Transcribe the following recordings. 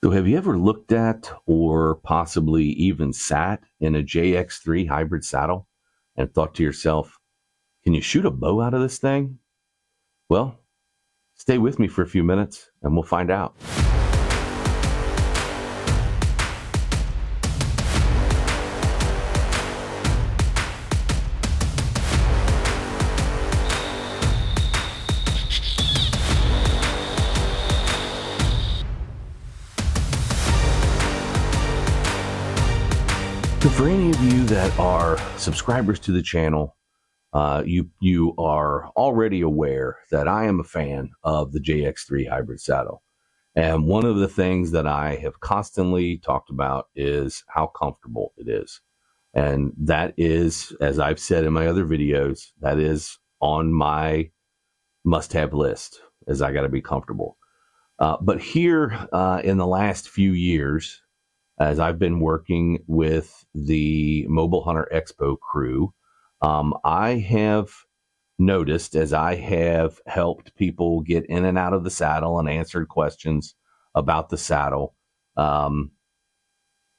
So have you ever looked at or possibly even sat in a JX3 hybrid saddle and thought to yourself, can you shoot a bow out of this thing? Well, stay with me for a few minutes and we'll find out. So for any of you that are subscribers to the channel, you are already aware that I am a fan of the JX3 Hybrid saddle. And one of the things that I have constantly talked about is how comfortable it is. And that is, as I've said in my other videos, that is on my must-have list, as I got to be comfortable. But here in the last few years, as I've been working with the Mobile Hunter Expo crew, I have noticed, as I have helped people get in and out of the saddle and answered questions about the saddle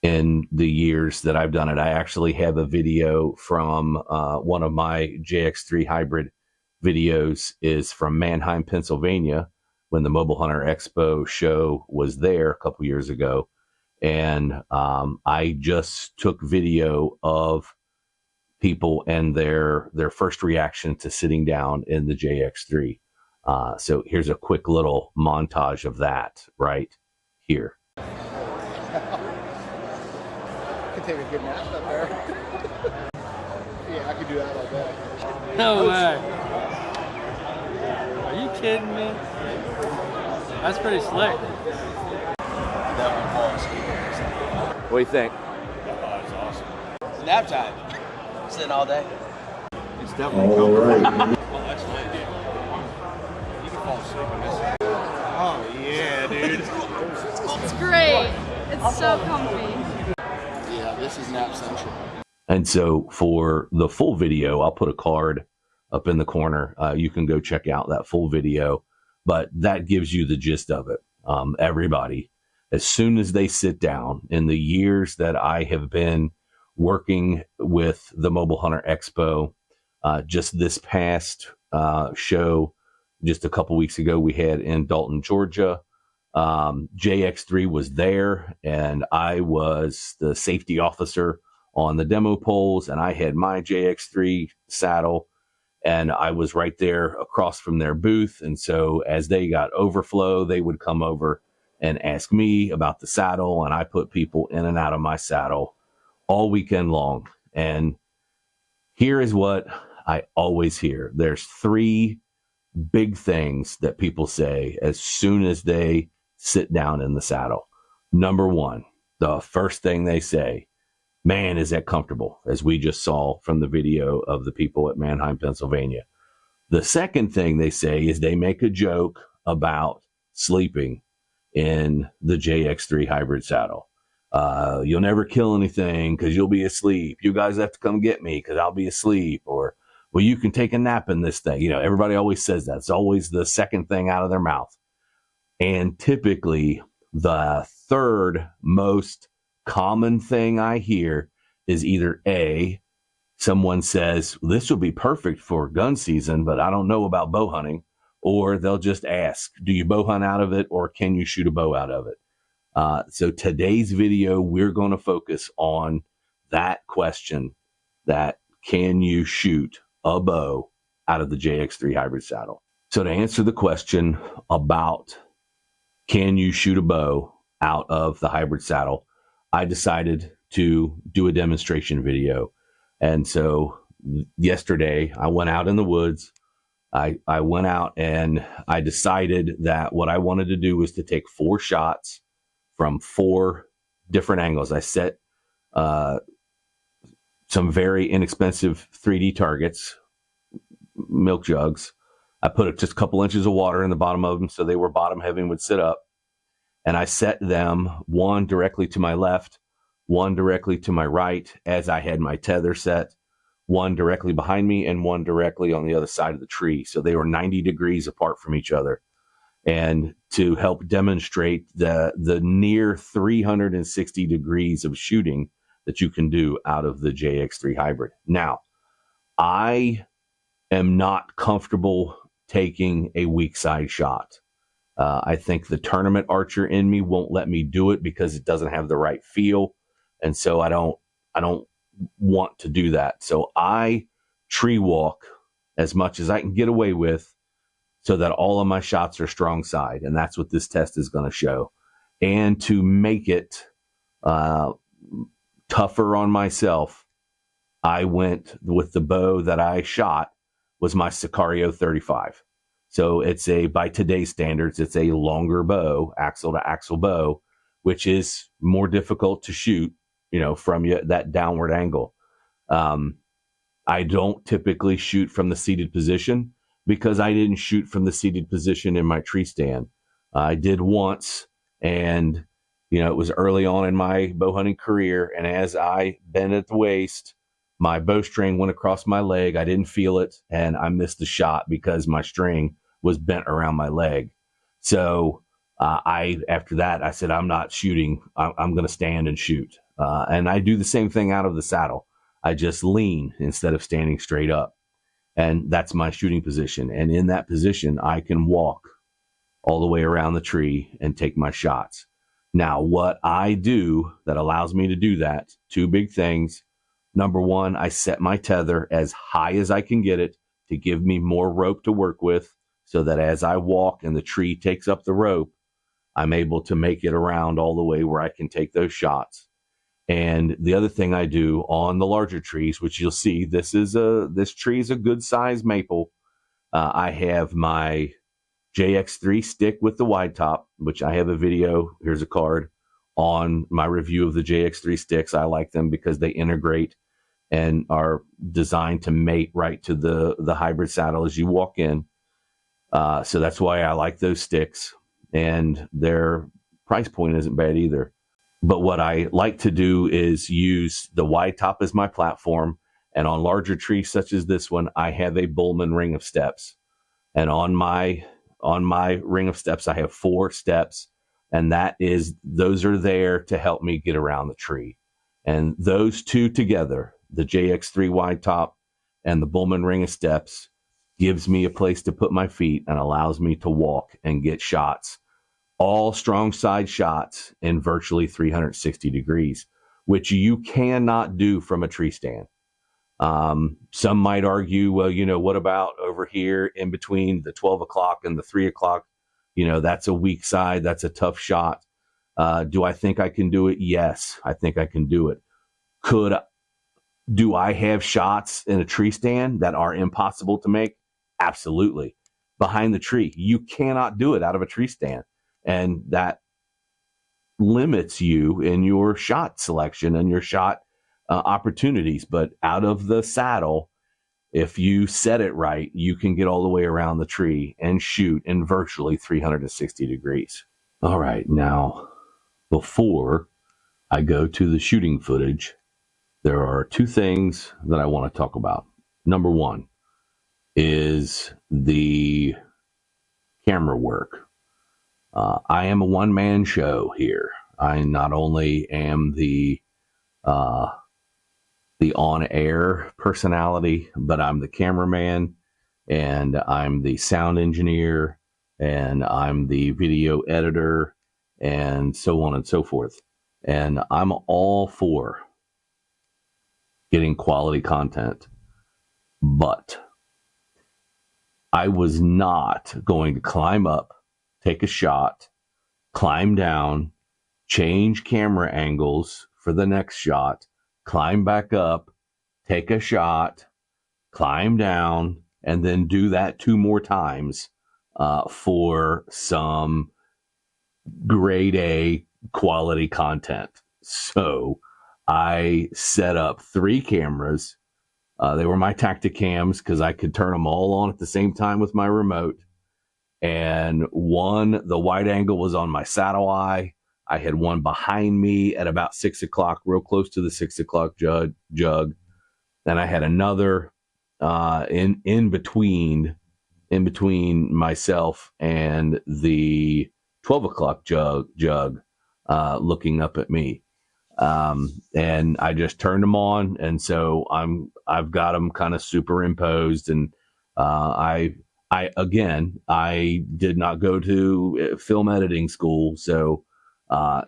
in the years that I've done it. I actually have a video from one of my JX3 Hybrid videos is from Mannheim, Pennsylvania, when the Mobile Hunter Expo show was there a couple years ago. And I just took video of people and their first reaction to sitting down in the JX3. So here's a quick little montage of that right here. Could take a good nap up there. Yeah, I could do that all day. No way. Are you kidding me? That's pretty slick. What do you think? It's awesome. It's nap time. Sitting all day. It's definitely comfortable. Well, that's lit, dude. You can fall asleep in this. Oh, yeah, dude. It's great. It's so comfy. Yeah, this is nap central. And so for the full video, I'll put a card up in the corner. You can go check out that full video, but that gives you the gist of it. Everybody, as soon as they sit down, in the years that I have been working with the Mobile Hunter Expo, just this past show, just a couple weeks ago, we had in Dalton, Georgia. JX3 was there, and I was the safety officer on the demo poles, and I had my JX3 saddle, and I was right there across from their booth. And so as they got overflow, they would come over and ask me about the saddle, and I put people in and out of my saddle all weekend long. And here is what I always hear. There's three big things that people say as soon as they sit down in the saddle. Number one, the first thing they say, man, is that comfortable, as we just saw from the video of the people at Mannheim, Pennsylvania. The second thing they say is they make a joke about sleeping in the JX3 Hybrid saddle. You'll never kill anything because you'll be asleep. You guys have to come get me because I'll be asleep. Or, well, you can take a nap in this thing. You know, everybody always says that. It's always the second thing out of their mouth. And typically the third most common thing I hear is either A, someone says, well, this will be perfect for gun season, but I don't know about bow hunting. Or they'll just ask, do you bow hunt out of it, or can you shoot a bow out of it? So today's video, we're going to focus on that question, that can you shoot a bow out of the JX3 Hybrid saddle? So to answer the question about can you shoot a bow out of the hybrid saddle, I decided to do a demonstration video. And so yesterday I went out in the woods. I went out and I decided that what I wanted to do was to take 4 shots from 4 different angles. I set some very inexpensive 3D targets, milk jugs. I put just a couple inches of water in the bottom of them so they were bottom heavy and would sit up. And I set them, one directly to my left, one directly to my right as I had my tether set, one directly behind me and one directly on the other side of the tree. So they were 90 degrees apart from each other. and to help demonstrate the near 360 degrees of shooting that you can do out of the JX3 Hybrid. Now, I am not comfortable taking a weak side shot. I think the tournament archer in me won't let me do it because it doesn't have the right feel, and so I don't want to do that. So I tree walk as much as I can get away with, so that all of my shots are strong side, and that's what this test is going to show. And to make it tougher on myself, I went with the bow that I shot was my Sicario 35. So it's by today's standards, it's a longer bow, axle to axle bow, which is more difficult to shoot, from that downward angle. I don't typically shoot from the seated position because I didn't shoot from the seated position in my tree stand. I did once, and it was early on in my bow hunting career, and as I bent at the waist, my bowstring went across my leg. I didn't feel it, and I missed the shot because my string was bent around my leg. So after that, I said, I'm not shooting. I'm going to stand and shoot. And I do the same thing out of the saddle. I just lean instead of standing straight up. And that's my shooting position. And in that position, I can walk all the way around the tree and take my shots. Now, what I do that allows me to do that, two big things. Number one, I set my tether as high as I can get it to give me more rope to work with, so that as I walk and the tree takes up the rope, I'm able to make it around all the way where I can take those shots. And the other thing I do on the larger trees, which you'll see, this tree is a good size maple. I have my JX3 stick with the wide top, which I have a video. Here's a card on my review of the JX3 sticks. I like them because they integrate and are designed to mate right to the hybrid saddle as you walk in. So that's why I like those sticks, and their price point isn't bad either. But what I like to do is use the wide top as my platform. And on larger trees such as this one, I have a Bullman ring of steps. And on my ring of steps, I have 4 steps. And those are there to help me get around the tree. And those two together, the JX3 wide top and the Bullman ring of steps, gives me a place to put my feet and allows me to walk and get shots. All strong side shots in virtually 360 degrees, which you cannot do from a tree stand. Some might argue, well, what about over here in between the 12 o'clock and the 3 o'clock? That's a weak side. That's a tough shot. Do I think I can do it? Yes, I think I can do it. Do I have shots in a tree stand that are impossible to make? Absolutely. Behind the tree, you cannot do it out of a tree stand. And that limits you in your shot selection and your shot opportunities. But out of the saddle, if you set it right, you can get all the way around the tree and shoot in virtually 360 degrees. All right, now, before I go to the shooting footage, there are 2 things that I want to talk about. Number one is the camera work. I am a one-man show here. I not only am the on-air personality, but I'm the cameraman, and I'm the sound engineer, and I'm the video editor, and so on and so forth. And I'm all for getting quality content, but I was not going to climb up, take a shot, climb down, change camera angles for the next shot, climb back up, take a shot, climb down, and then do that 2 more times for some grade A quality content. So I set up 3 cameras. They were my Tacticams because I could turn them all on at the same time with my remote. And the wide angle was on my saddle eye. I had one behind me at about 6 o'clock, real close to the 6 o'clock jug. Then I had another in between in between myself and the 12 o'clock jug, looking up at me. And I just turned them on. And so I've got them kind of superimposed. And I did not go to film editing school. So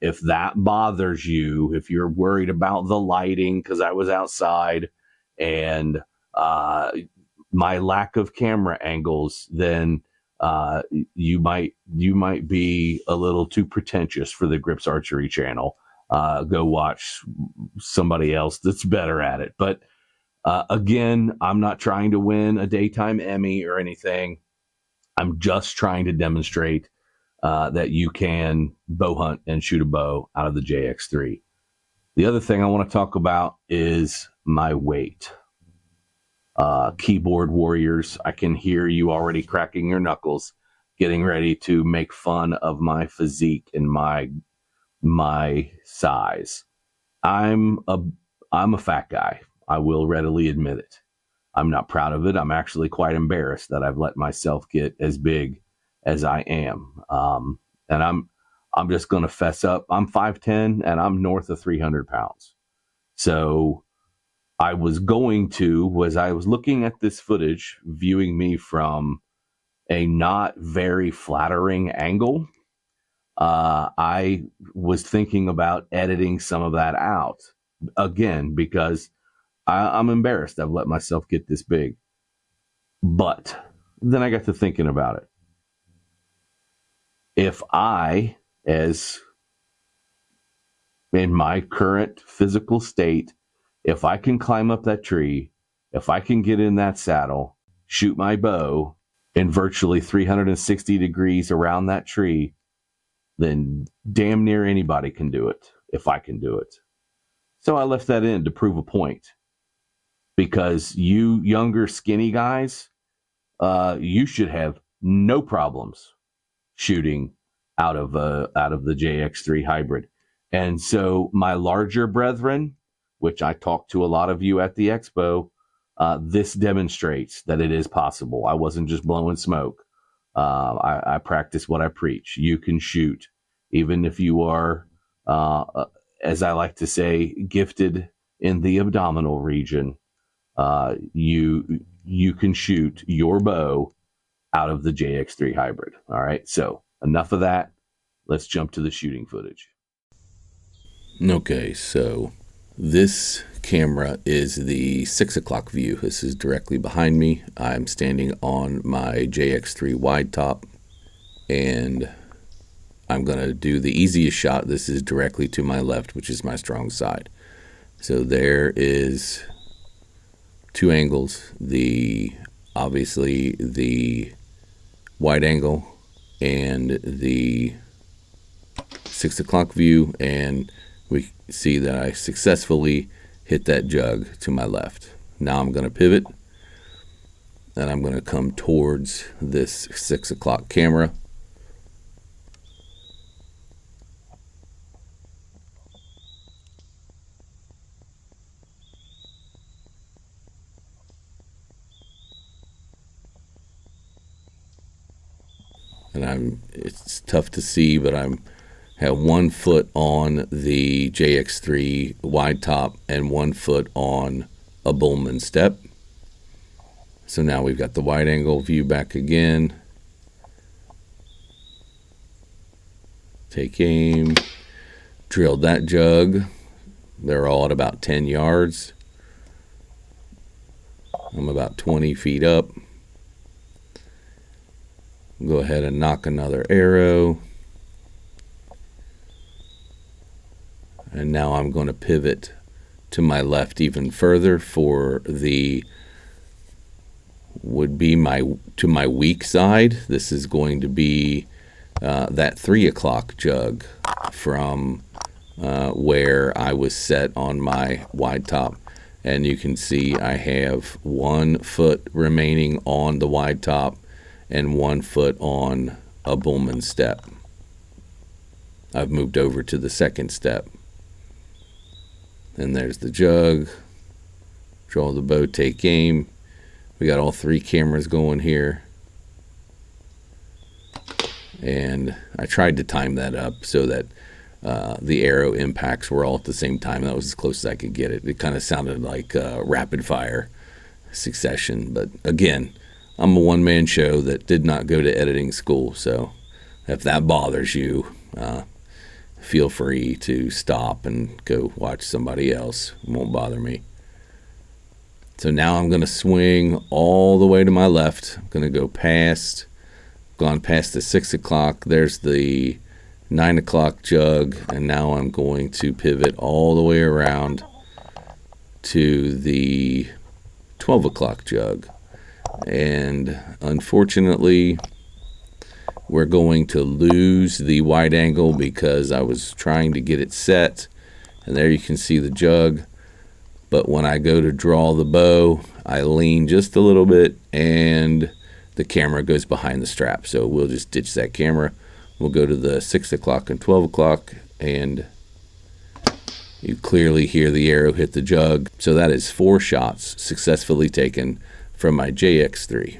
if that bothers you, if you're worried about the lighting, because I was outside and my lack of camera angles, then you might be a little too pretentious for the Grips Archery channel. Go watch somebody else that's better at it. But again, I'm not trying to win a daytime Emmy or anything. I'm just trying to demonstrate that you can bow hunt and shoot a bow out of the JX3. The other thing I want to talk about is my weight. Keyboard warriors, I can hear you already cracking your knuckles, getting ready to make fun of my physique and my size. I'm a fat guy. I will readily admit it. I'm not proud of it. I'm actually quite embarrassed that I've let myself get as big as I am. And I'm just going to fess up. I'm 5'10" and I'm north of 300 pounds. So I was looking at this footage, viewing me from a not very flattering angle. I was thinking about editing some of that out again, because I'm embarrassed I've let myself get this big. But then I got to thinking about it. If I, as in my current physical state, if I can climb up that tree, if I can get in that saddle, shoot my bow in virtually 360 degrees around that tree, then damn near anybody can do it if I can do it. So I left that in to prove a point. Because you younger skinny guys, you should have no problems shooting out of the JX3 Hybrid. And so my larger brethren, which I talked to a lot of you at the expo, this demonstrates that it is possible. I wasn't just blowing smoke. I practice what I preach. You can shoot, even if you are, as I like to say, gifted in the abdominal region. You can shoot your bow out of the JX3 Hybrid. All right, so enough of that. Let's jump to the shooting footage. Okay, so this camera is the 6 o'clock view. This is directly behind me. I'm standing on my JX3 wide top, and I'm going to do the easiest shot. This is directly to my left, which is my strong side. So there is two angles, obviously the wide angle and the 6 o'clock view, and we see that I successfully hit that jug to my left. Now I'm going to pivot and I'm going to come towards this 6 o'clock camera. And it's tough to see, but I have 1 foot on the JX3 wide top and 1 foot on a Bullman step. So now we've got the wide angle view back again. Take aim, drilled that jug. They're all at about 10 yards. I'm about 20 feet up. Go ahead and knock another arrow. And now I'm going to pivot to my left even further for to my weak side. This is going to be that 3 o'clock jug from where I was set on my wide top. And you can see I have 1 foot remaining on the wide top and 1 foot on a Bullman step. I've moved over to the second step. And there's the jug. Draw the bow, take aim. We got all 3 cameras going here. And I tried to time that up so that the arrow impacts were all at the same time. That was as close as I could get it. It kind of sounded like rapid fire succession. But again, I'm a one-man show that did not go to editing school. So if that bothers you, feel free to stop and go watch somebody else. It won't bother me. So now I'm going to swing all the way to my left. I'm going to go gone past the 6 o'clock. There's the 9 o'clock jug. And now I'm going to pivot all the way around to the 12 o'clock jug. And unfortunately, we're going to lose the wide angle because I was trying to get it set. And there you can see the jug. But when I go to draw the bow, I lean just a little bit and the camera goes behind the strap. So we'll just ditch that camera. We'll go to the 6 o'clock and 12 o'clock, and you clearly hear the arrow hit the jug. So that is 4 shots successfully taken from my JX3.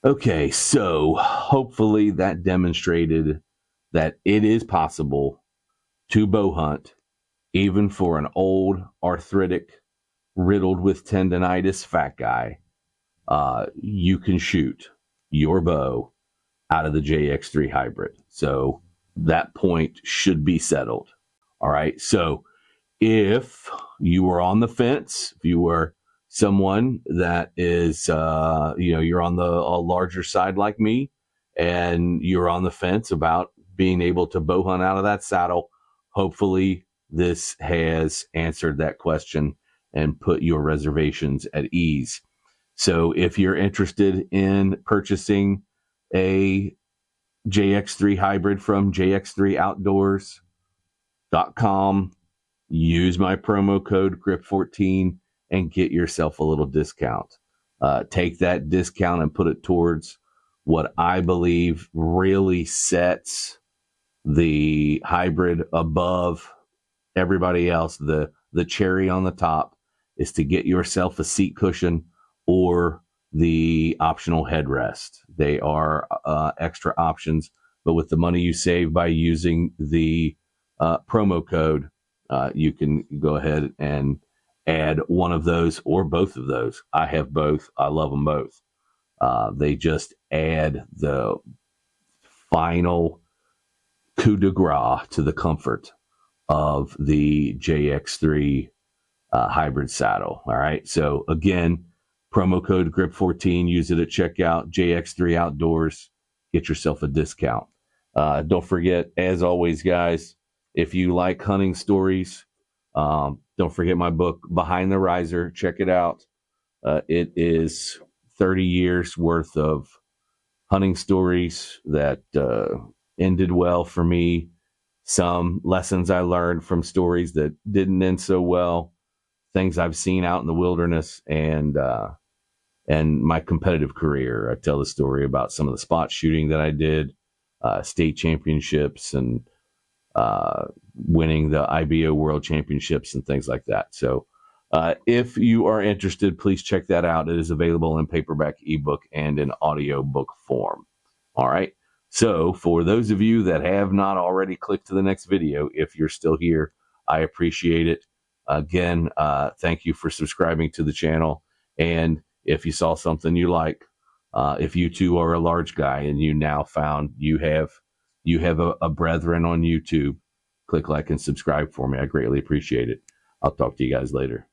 Okay, so hopefully that demonstrated that it is possible to bow hunt even for an old, arthritic, riddled with tendonitis fat guy. You can shoot your bow out of the JX3 Hybrid. So that point should be settled. All right. So if you were on the fence, if you were someone that is, you're on a larger side like me, and you're on the fence about being able to bow hunt out of that saddle, hopefully this has answered that question and put your reservations at ease. So if you're interested in purchasing a JX3 Hybrid from JX3Outdoors.com, use my promo code GRIP14 and get yourself a little discount. Take that discount and put it towards what I believe really sets the Hybrid above everybody else. The cherry on the top is to get yourself a seat cushion or the optional headrest. They are extra options, but with the money you save by using the promo code, you can go ahead and add one of those or both of those. I have both. I love them both. They just add the final coup de grace to the comfort of the JX3 Hybrid saddle. All right. So again, promo code GRIP14, use it at checkout, JX3 Outdoors, get yourself a discount. Don't forget, as always, guys, if you like hunting stories, don't forget my book, Behind the Riser. Check it out. It is 30 years worth of hunting stories that ended well for me. Some lessons I learned from stories that didn't end so well, things I've seen out in the wilderness, and my competitive career. I tell the story about some of the spot shooting that I did, state championships, and winning the IBO World Championships and things like that. So if you are interested, please check that out. It is available in paperback, ebook, and in audiobook form. All right. So for those of you that have not already clicked to the next video, if you're still here, I appreciate it. Again, thank you for subscribing to the channel. And if you saw something you like, if you too are a large guy and you now found you have a brethren on YouTube, click like and subscribe for me. I greatly appreciate it. I'll talk to you guys later.